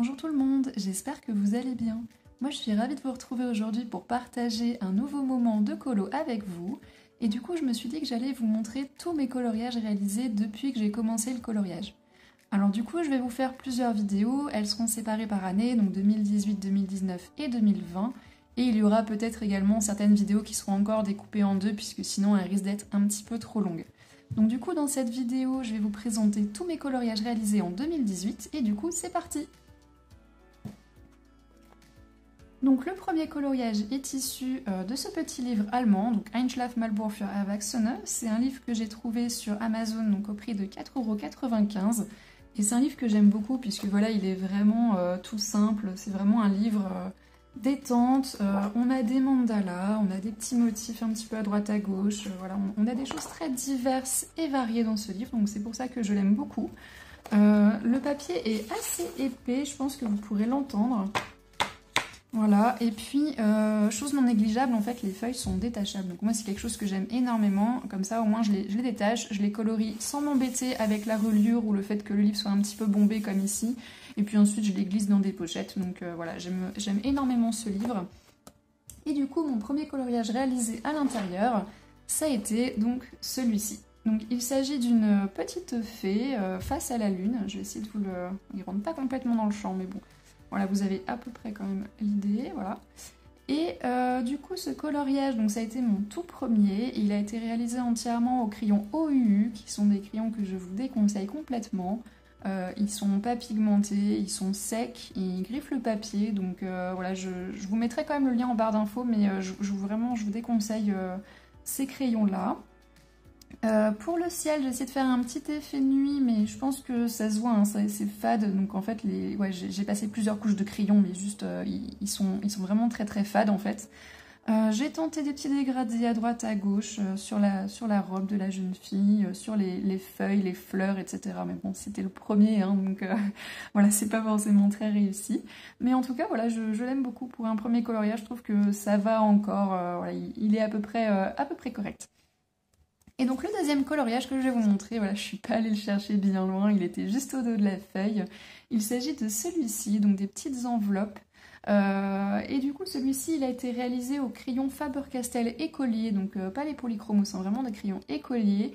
Bonjour tout le monde, j'espère que vous allez bien. Moi je suis ravie de vous retrouver aujourd'hui pour partager un nouveau moment de colo avec vous. Et du coup je me suis dit que j'allais vous montrer tous mes coloriages réalisés depuis que j'ai commencé le coloriage. Alors du coup je vais vous faire plusieurs vidéos, elles seront séparées par année, donc 2018, 2019 et 2020. Et il y aura peut-être également certaines vidéos qui seront encore découpées en deux puisque sinon elles risquent d'être un petit peu trop longues. Donc du coup dans cette vidéo je vais vous présenter tous mes coloriages réalisés en 2018 et du coup c'est parti! Donc le premier coloriage est issu de ce petit livre allemand, donc Einschlaf-Malbuch für Erwachsene. C'est un livre que j'ai trouvé sur Amazon donc au prix de 4,95 €. Et c'est un livre que j'aime beaucoup puisque voilà, il est vraiment tout simple. C'est vraiment un livre détente. On a des mandalas, on a des petits motifs un petit peu à droite à gauche. Voilà, on a des choses très diverses et variées dans ce livre, donc c'est pour ça que je l'aime beaucoup. Le papier est assez épais, je pense que vous pourrez l'entendre. Voilà, et puis, chose non négligeable, en fait, les feuilles sont détachables. Donc moi, c'est quelque chose que j'aime énormément. Comme ça, au moins, je les détache, je les colorie sans m'embêter avec la reliure ou le fait que le livre soit un petit peu bombé comme ici. Et puis ensuite, je les glisse dans des pochettes. Donc voilà, j'aime énormément ce livre. Et du coup, mon premier coloriage réalisé à l'intérieur, ça a été donc celui-ci. Donc il s'agit d'une petite fée face à la lune. Je vais essayer de vous le... Il rentre pas complètement dans le champ, mais bon... Voilà, vous avez à peu près quand même l'idée, voilà. Et du coup, ce coloriage, donc ça a été mon tout premier. Il a été réalisé entièrement au crayon OUU, qui sont des crayons que je vous déconseille complètement. Ils sont pas pigmentés, ils sont secs, ils griffent le papier. Donc voilà, je vous mettrai quand même le lien en barre d'infos, mais vraiment, je vous déconseille ces crayons-là. Pour le ciel, j'ai essayé de faire un petit effet nuit, mais je pense que ça se voit, hein, c'est fade. Donc en fait, ouais, j'ai passé plusieurs couches de crayon, mais juste, ils sont vraiment très très fades en fait. J'ai tenté des petits dégradés à droite à gauche sur la robe de la jeune fille, sur les feuilles, les fleurs, etc. Mais bon, c'était le premier, hein, donc voilà, c'est pas forcément très réussi. Mais en tout cas, voilà, je l'aime beaucoup pour un premier coloriage. Je trouve que ça va encore, voilà, il est à peu près correct. Et donc le deuxième coloriage que je vais vous montrer, voilà, je suis pas allée le chercher bien loin, il était juste au dos de la feuille. Il s'agit de celui-ci, donc des petites enveloppes. Et du coup celui-ci il a été réalisé au crayon Faber-Castell écolier, donc pas les polychromos, c'est vraiment des crayons écoliers.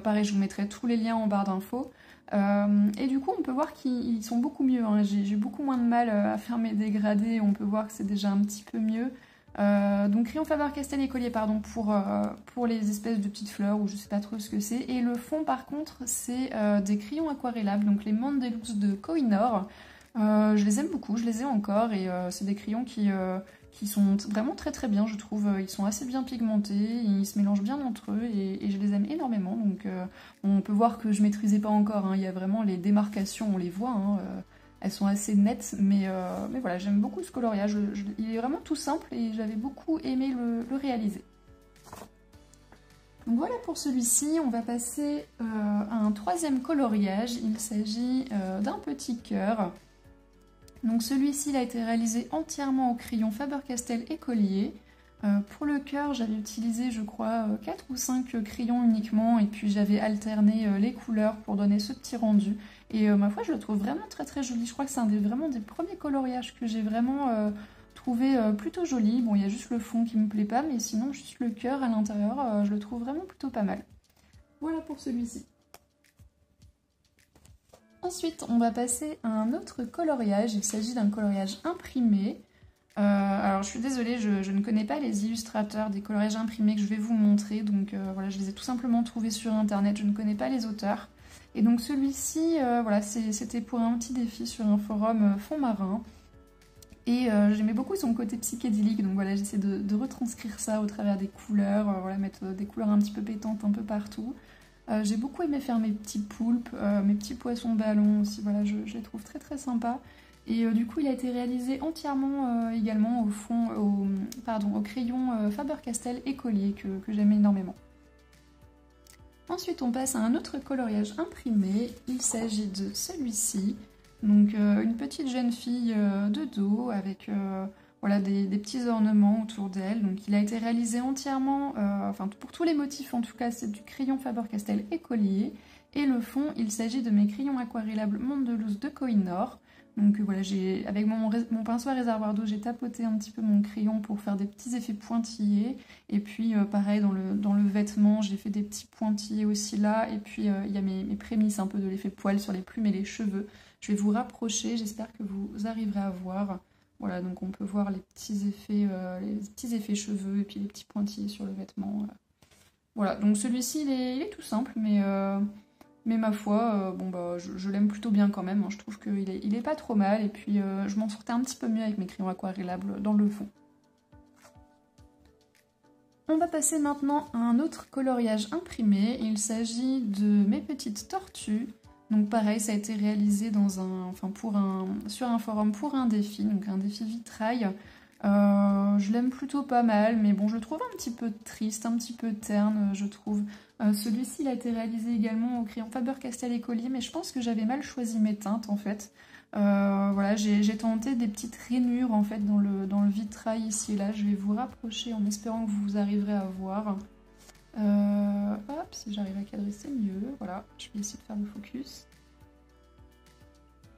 Pareil, je vous mettrai tous les liens en barre d'infos. Et du coup on peut voir qu'ils sont beaucoup mieux, hein. J'ai beaucoup moins de mal à faire mes dégradés, on peut voir que c'est déjà un petit peu mieux. Donc crayon Faber-Castell écolier pardon pour les espèces de petites fleurs ou je sais pas trop ce que c'est, et le fond par contre c'est des crayons aquarellables, donc les Mondeluz de Kohinoor. Je les aime beaucoup, je les ai encore, et c'est des crayons qui sont vraiment très très bien, je trouve. Ils sont assez bien pigmentés, ils se mélangent bien entre eux et je les aime énormément. Donc on peut voir que je maîtrisais pas encore, hein. Il y a vraiment les démarcations, on les voit, hein. Elles sont assez nettes, mais voilà, j'aime beaucoup ce coloriage. Il est vraiment tout simple et j'avais beaucoup aimé le réaliser. Donc voilà pour celui-ci, on va passer à un troisième coloriage. Il s'agit d'un petit cœur. Donc celui-ci, il a été réalisé entièrement au crayon Faber-Castell écolier. Pour le cœur, j'avais utilisé, je crois, 4 ou 5 crayons uniquement, et puis j'avais alterné les couleurs pour donner ce petit rendu. Et ma foi, je le trouve vraiment très très joli. Je crois que c'est vraiment des premiers coloriages que j'ai vraiment trouvé plutôt joli. Bon, il y a juste le fond qui me plaît pas, mais sinon, juste le cœur à l'intérieur, je le trouve vraiment plutôt pas mal. Voilà pour celui-ci. Ensuite, on va passer à un autre coloriage. Il s'agit d'un coloriage imprimé. Alors je suis désolée, je ne connais pas les illustrateurs des coloriages imprimés que je vais vous montrer, donc voilà, je les ai tout simplement trouvés sur internet, je ne connais pas les auteurs. Et donc celui-ci, voilà, c'était pour un petit défi sur un forum fond marin. Et j'aimais beaucoup son côté psychédélique, donc voilà, j'essaie de retranscrire ça au travers des couleurs, voilà, mettre des couleurs un petit peu pétantes un peu partout. J'ai beaucoup aimé faire mes petits poulpes, mes petits poissons ballons aussi, voilà, je les trouve très très sympas. Et du coup, il a été réalisé entièrement également au crayon Faber-Castell écolier que j'aime énormément. Ensuite, on passe à un autre coloriage imprimé. Il s'agit de celui-ci. Donc, une petite jeune fille de dos avec voilà, des petits ornements autour d'elle. Donc, il a été réalisé entièrement, enfin pour tous les motifs en tout cas, c'est du crayon Faber-Castell écolier. Et le fond, il s'agit de mes crayons aquarellables Mondeluz de Kohinoor. Donc voilà, avec mon pinceau à réservoir d'eau, j'ai tapoté un petit peu mon crayon pour faire des petits effets pointillés. Et puis pareil, dans le vêtement, j'ai fait des petits pointillés aussi là. Et puis il y a mes prémices un peu de l'effet poil sur les plumes et les cheveux. Je vais vous rapprocher, j'espère que vous arriverez à voir. Voilà, donc on peut voir les petits effets cheveux et puis les petits pointillés sur le vêtement. Voilà, donc celui-ci, il est tout simple, mais ma foi, bon bah, je l'aime plutôt bien quand même. Hein. Je trouve qu'il est pas trop mal. Et puis, je m'en sortais un petit peu mieux avec mes crayons aquarellables dans le fond. On va passer maintenant à un autre coloriage imprimé. Il s'agit de mes petites tortues. Donc pareil, ça a été réalisé sur un forum pour un défi, donc un défi vitrail. Je l'aime plutôt pas mal, mais bon, je le trouve un petit peu triste, un petit peu terne, je trouve. Celui-ci, il a été réalisé également au crayon Faber-Castell Écolier, mais je pense que j'avais mal choisi mes teintes, en fait. Voilà, j'ai tenté des petites rainures, en fait, dans le vitrail ici et là. Je vais vous rapprocher en espérant que vous arriverez à voir. Hop, si j'arrive à cadrer, c'est mieux. Voilà, je vais essayer de faire le focus.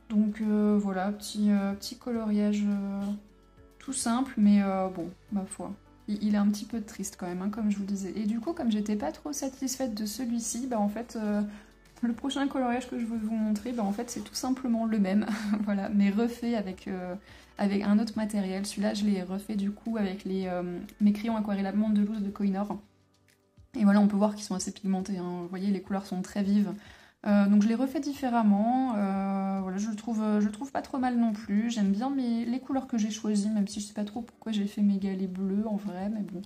Donc voilà, petit coloriage tout simple, mais bon, ma foi. Il est un petit peu triste quand même, hein, comme je vous disais. Et du coup, comme j'étais pas trop satisfaite de celui-ci, bah en fait, le prochain coloriage que je veux vous montrer, bah en fait, c'est tout simplement le même. Voilà, mais refait avec un autre matériel. Celui-là, je l'ai refait du coup avec mes crayons aquarellables Mondeluz de Kohinoor. Et voilà, on peut voir qu'ils sont assez pigmentés, hein. Vous voyez, les couleurs sont très vives. Donc je l'ai refait différemment, voilà, je le trouve pas trop mal non plus, j'aime bien les couleurs que j'ai choisies, même si je sais pas trop pourquoi j'ai fait mes galets bleus en vrai, mais bon,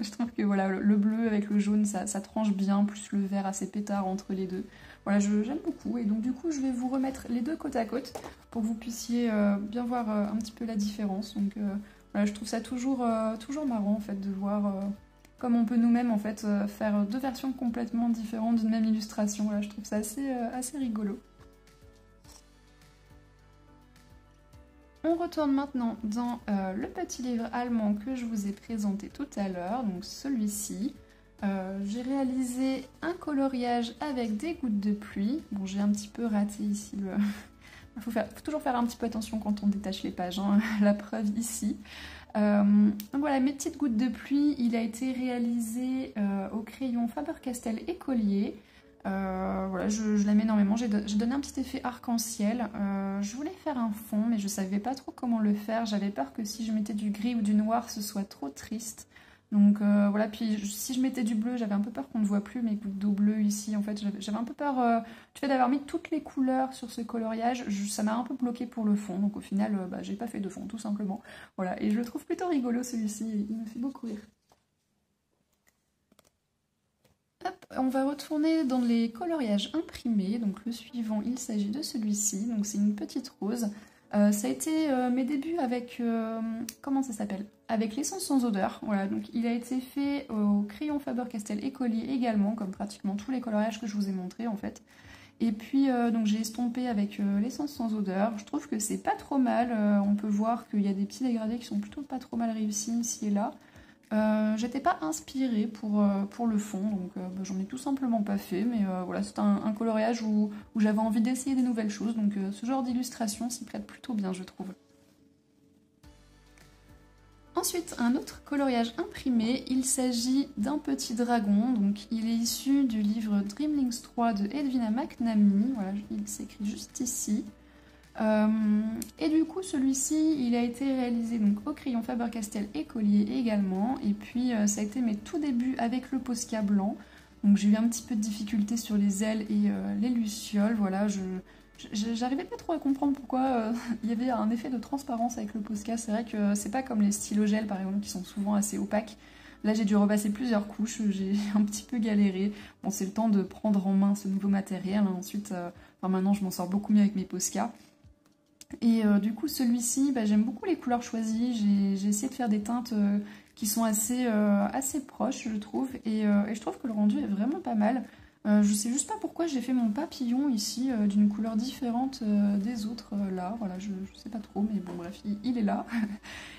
je trouve que voilà, le bleu avec le jaune ça tranche bien, plus le vert assez pétard entre les deux. Voilà, j'aime beaucoup, et donc du coup je vais vous remettre les deux côte à côte pour que vous puissiez bien voir un petit peu la différence. Donc voilà, je trouve ça toujours marrant en fait de voir... comme on peut nous-mêmes en fait faire deux versions complètement différentes d'une même illustration. Voilà, je trouve ça assez rigolo. On retourne maintenant dans le petit livre allemand que je vous ai présenté tout à l'heure, donc celui-ci. J'ai réalisé un coloriage avec des gouttes de pluie. Bon, j'ai un petit peu raté ici le... Il faut toujours faire un petit peu attention quand on détache les pages, hein, la preuve ici. Donc voilà, mes petites gouttes de pluie, il a été réalisé au crayon Faber-Castell Écolier. Voilà, je l'aime énormément, j'ai donné un petit effet arc-en-ciel. Je voulais faire un fond, mais je savais pas trop comment le faire. J'avais peur que si je mettais du gris ou du noir, ce soit trop triste. Donc voilà, puis si je mettais du bleu, j'avais un peu peur qu'on ne voit plus mes gouttes d'eau bleue ici. En fait, j'avais un peu peur du fait d'avoir mis toutes les couleurs sur ce coloriage. Ça m'a un peu bloqué pour le fond, donc au final, bah, j'ai pas fait de fond, tout simplement. Voilà, et je le trouve plutôt rigolo celui-ci, il me fait beaucoup rire. Hop, on va retourner dans les coloriages imprimés. Donc le suivant, il s'agit de celui-ci. Donc c'est une petite rose. Ça a été mes débuts avec... comment ça s'appelle? Avec l'essence sans odeur. Voilà, donc il a été fait au crayon Faber-Castell Écolier également, comme pratiquement tous les coloriages que je vous ai montrés en fait. Et puis donc j'ai estompé avec l'essence sans odeur. Je trouve que c'est pas trop mal. On peut voir qu'il y a des petits dégradés qui sont plutôt pas trop mal réussis ici et là. J'étais pas inspirée pour le fond, donc bah, j'en ai tout simplement pas fait, mais voilà, c'est un coloriage où j'avais envie d'essayer des nouvelles choses, donc ce genre d'illustration s'y prête plutôt bien, je trouve. Ensuite, un autre coloriage imprimé, il s'agit d'un petit dragon, donc il est issu du livre Dreamlings 3 de Edwina McNamee, voilà, il s'écrit juste ici. Et du coup celui-ci il a été réalisé donc au crayon Faber-Castell Écolier également, et puis ça a été mes tout débuts avec le Posca blanc, donc j'ai eu un petit peu de difficulté sur les ailes et les lucioles. Voilà, j'arrivais pas trop à comprendre pourquoi il y avait un effet de transparence avec le Posca. C'est vrai que c'est pas comme les stylos gel par exemple qui sont souvent assez opaques. Là j'ai dû repasser plusieurs couches, j'ai un petit peu galéré. Bon, c'est le temps de prendre en main ce nouveau matériel, hein. Ensuite maintenant je m'en sors beaucoup mieux avec mes Posca. Et du coup celui-ci, bah, j'aime beaucoup les couleurs choisies, j'ai essayé de faire des teintes qui sont assez proches je trouve, et je trouve que le rendu est vraiment pas mal. Je sais juste pas pourquoi j'ai fait mon papillon ici d'une couleur différente des autres là, voilà, je sais pas trop, mais bon bref, il est là.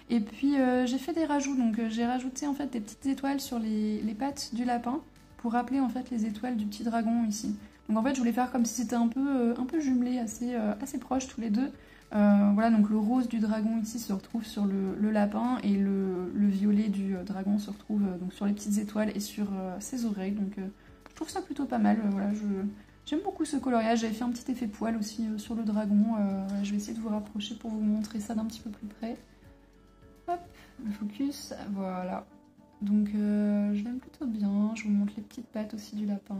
Et puis j'ai fait des rajouts, donc j'ai rajouté en fait des petites étoiles sur les pattes du lapin pour rappeler en fait les étoiles du petit dragon ici. Donc en fait je voulais faire comme si c'était un peu jumelé, assez proches tous les deux. Voilà, donc le rose du dragon ici se retrouve sur le lapin et le violet du dragon se retrouve donc sur les petites étoiles et sur ses oreilles. Donc je trouve ça plutôt pas mal. Voilà, j'aime beaucoup ce coloriage. J'avais fait un petit effet poil aussi sur le dragon. Voilà, je vais essayer de vous rapprocher pour vous montrer ça d'un petit peu plus près. Hop, le focus, voilà. Donc je l'aime plutôt bien. Je vous montre les petites pattes aussi du lapin.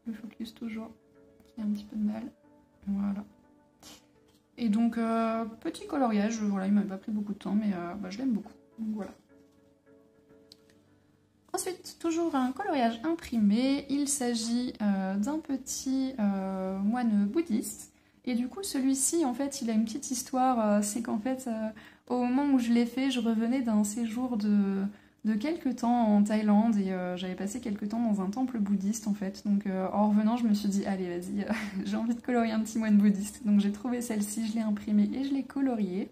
Le focus toujours, qui a un petit peu de mal. Voilà. Et donc, petit coloriage, voilà, il m'a pas pris beaucoup de temps, mais bah, je l'aime beaucoup. Donc voilà. Ensuite, toujours un coloriage imprimé. Il s'agit d'un petit moine bouddhiste. Et du coup, celui-ci, en fait, il a une petite histoire. C'est qu'en fait, au moment où je l'ai fait, je revenais d'un séjour de quelques temps en Thaïlande et j'avais passé quelques temps dans un temple bouddhiste en fait. Donc en revenant, je me suis dit allez vas-y, j'ai envie de colorier un petit moine bouddhiste. Donc j'ai trouvé celle-ci, je l'ai imprimée et je l'ai coloriée.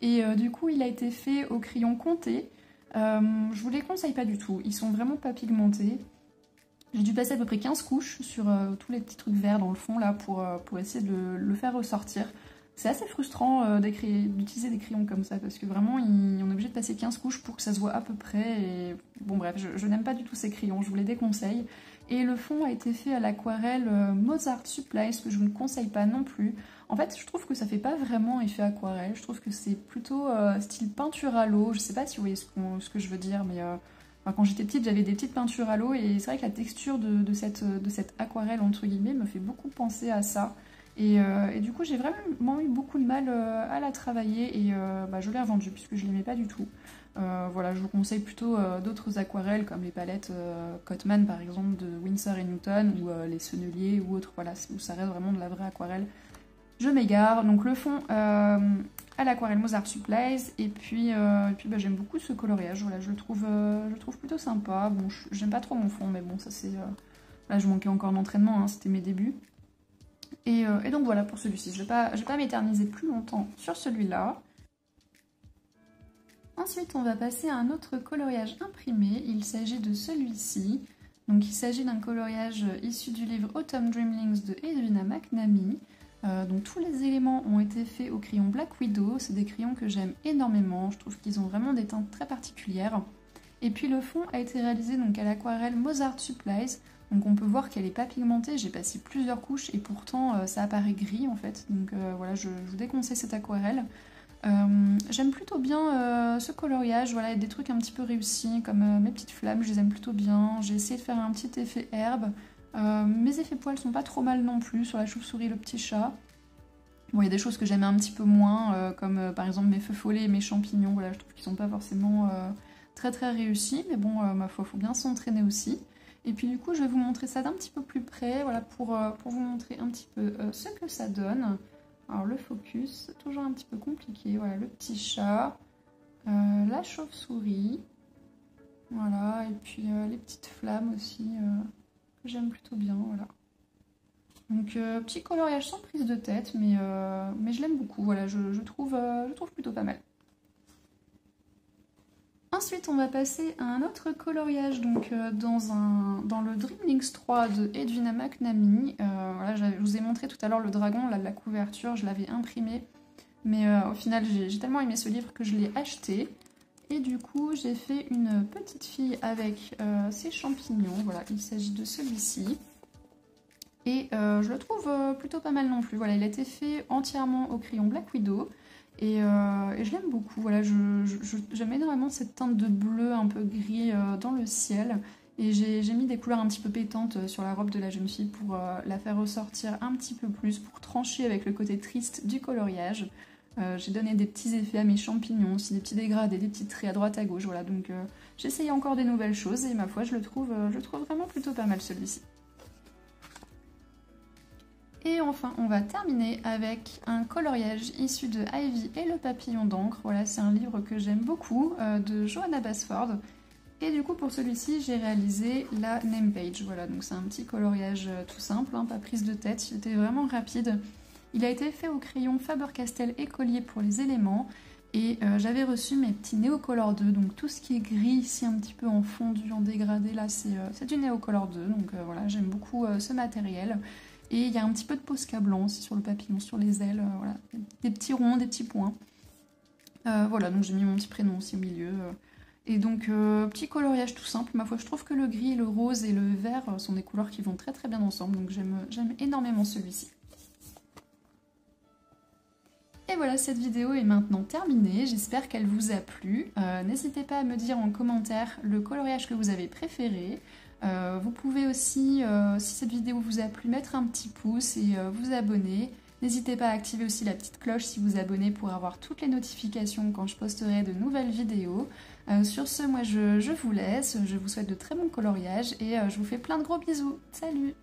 Et du coup, il a été fait au crayon Conté. Je vous les conseille pas du tout, ils sont vraiment pas pigmentés. J'ai dû passer à peu près 15 couches sur tous les petits trucs verts dans le fond là pour essayer de le faire ressortir. C'est assez frustrant d'utiliser des crayons comme ça parce que vraiment on est obligé de passer 15 couches pour que ça se voit à peu près et bon bref, je n'aime pas du tout ces crayons, je vous les déconseille. Et le fond a été fait à l'aquarelle Mozart Supplies que je ne conseille pas non plus. En fait, je trouve que ça fait pas vraiment effet aquarelle, je trouve que c'est plutôt style peinture à l'eau. Je sais pas si vous voyez ce que je veux dire, mais enfin, quand j'étais petite, j'avais des petites peintures à l'eau et c'est vrai que la texture de cette aquarelle entre guillemets me fait beaucoup penser à ça. Et du coup, j'ai vraiment eu beaucoup de mal à la travailler et bah, je l'ai revendue puisque je l'aimais pas du tout. Voilà, je vous conseille plutôt d'autres aquarelles comme les palettes Cotman par exemple de Winsor & Newton ou les Sennelier ou autres, voilà, où ça reste vraiment de la vraie aquarelle. Je m'égare, donc le fond à l'aquarelle Mozart Supplies et puis bah, j'aime beaucoup ce coloriage, voilà, je le trouve plutôt sympa. Bon, j'aime pas trop mon fond mais bon ça c'est... Là je manquais encore d'entraînement, hein, c'était mes débuts. Et donc voilà pour celui-ci, je vais pas m'éterniser plus longtemps sur celui-là. Ensuite on va passer à un autre coloriage imprimé, il s'agit de celui-ci. Donc il s'agit d'un coloriage issu du livre Autumn Dreamlings de Edwina McNamee. Donc tous les éléments ont été faits au crayon Black Widow, c'est des crayons que j'aime énormément, je trouve qu'ils ont vraiment des teintes très particulières. Et puis le fond a été réalisé donc à l'aquarelle Mozart Supplies, donc on peut voir qu'elle n'est pas pigmentée, j'ai passé plusieurs couches et pourtant ça apparaît gris en fait, donc voilà, je vous déconseille cette aquarelle. J'aime plutôt bien ce coloriage, voilà, il y a des trucs un petit peu réussis comme mes petites flammes, je les aime plutôt bien, j'ai essayé de faire un petit effet herbe. Mes effets poils sont pas trop mal non plus sur la chauve-souris, le petit chat. Bon, il y a des choses que j'aime un petit peu moins, comme par exemple mes feux follets et mes champignons, voilà, je trouve qu'ils sont pas forcément très très réussis, mais bon, ma foi, faut bien s'entraîner aussi. Et puis du coup, je vais vous montrer ça d'un petit peu plus près, voilà, pour vous montrer un petit peu ce que ça donne. Alors le focus, toujours un petit peu compliqué, voilà, le petit chat, la chauve-souris, voilà, et puis les petites flammes aussi, que j'aime plutôt bien, voilà. Donc petit coloriage sans prise de tête, mais je l'aime beaucoup, voilà, je trouve plutôt pas mal. Ensuite, on va passer à un autre coloriage, donc dans le Dreamlings 3 de Edwina McNamee. Voilà, je vous ai montré tout à l'heure le dragon, là, la couverture, je l'avais imprimé, mais au final, j'ai tellement aimé ce livre que je l'ai acheté. Et du coup, j'ai fait une petite fille avec ses champignons, voilà, il s'agit de celui-ci. Et je le trouve plutôt pas mal non plus, voilà, il a été fait entièrement au crayon Black Widow. Et je l'aime beaucoup, voilà, j'aime énormément cette teinte de bleu un peu gris dans le ciel. Et j'ai mis des couleurs un petit peu pétantes sur la robe de la jeune fille pour la faire ressortir un petit peu plus, pour trancher avec le côté triste du coloriage. J'ai donné des petits effets à mes champignons, aussi des petits dégradés, des petits traits à droite à gauche, voilà. Donc j'ai essayé encore des nouvelles choses et ma foi, je le trouve vraiment plutôt pas mal celui-ci. Et enfin, on va terminer avec un coloriage issu de Ivy et le papillon d'encre. Voilà, c'est un livre que j'aime beaucoup, de Johanna Basford. Et du coup, pour celui-ci, j'ai réalisé la name page. Voilà, donc c'est un petit coloriage tout simple, hein, pas prise de tête. Il était vraiment rapide. Il a été fait au crayon Faber-Castell Écolier pour les éléments. Et j'avais reçu mes petits Neocolor 2. Donc tout ce qui est gris ici, un petit peu en fondu, en dégradé, là, c'est du Neocolor 2. Donc voilà, j'aime beaucoup ce matériel. Et il y a un petit peu de Posca blanc aussi sur le papillon, sur les ailes, voilà. Des petits ronds, des petits points. Voilà, donc j'ai mis mon petit prénom aussi au milieu. Et donc, petit coloriage tout simple. Ma foi, je trouve que le gris, le rose et le vert sont des couleurs qui vont très très bien ensemble. Donc j'aime énormément celui-ci. Et voilà, cette vidéo est maintenant terminée. J'espère qu'elle vous a plu. N'hésitez pas à me dire en commentaire le coloriage que vous avez préféré. Vous pouvez aussi, si cette vidéo vous a plu, mettre un petit pouce et vous abonner. N'hésitez pas à activer aussi la petite cloche si vous abonnez pour avoir toutes les notifications quand je posterai de nouvelles vidéos. Sur ce, moi je vous laisse, je vous souhaite de très bons coloriages et je vous fais plein de gros bisous. Salut!